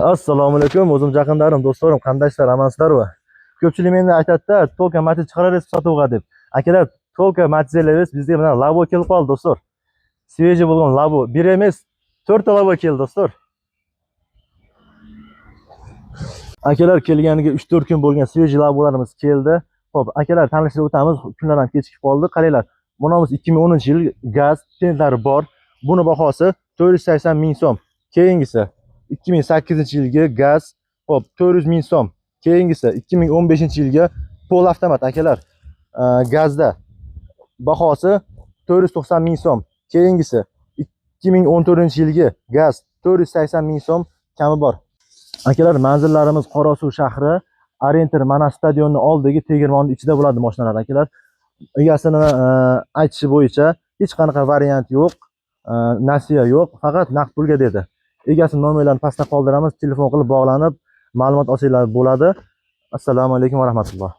Assalomu alaykum, o'zim yaqinlarim, do'stlarim, qandaysizlar, amansizlar va ko'pchilik menga aytadi-da, Tolka Matiz chiqarasiz sotuvga deb. Akalar, Tolka Matizlar bizga mana labo kelib qoldi, do'stlar. Sveji bo'lgan labo, bir emas, 4 ta labo keldi, do'stlar. Akalar kelganiga 3-4 kun bo'lgan sveji labolarimiz keldi. Xo'p, akalar tanishtirib o'tamiz, kunlar ham kechikib qoldi. Qaranglar, bunamiz 2010-yil gaz tentlari bor. Buni bahosi 480 ming so'm. Keyingisi 2008-yilgi gaz, hop 400 ming so'm. Keyingisi 2015-yilga pol avtomat akalar. Gazda bahosi 490 ming so'm. Keyingisi 2014-yilgi gaz 480 ming so'm kami bor. Akalar, manzillarimiz Qorasuv shahri, Orientir mana stadionni oldidagi tegirmonning ichida bo'ladi mashinalar akalar. Egasini aytishi bo'yicha hech qanaqa variant yo'q, nasiya yo'q, faqat naqd pulga dedi. Egasi nomerlarini pastda qoldiramiz, telefon qilib bog'lanib ma'lumot olsanglar bo'ladi. Assalomu alaykum va rahmatulloh.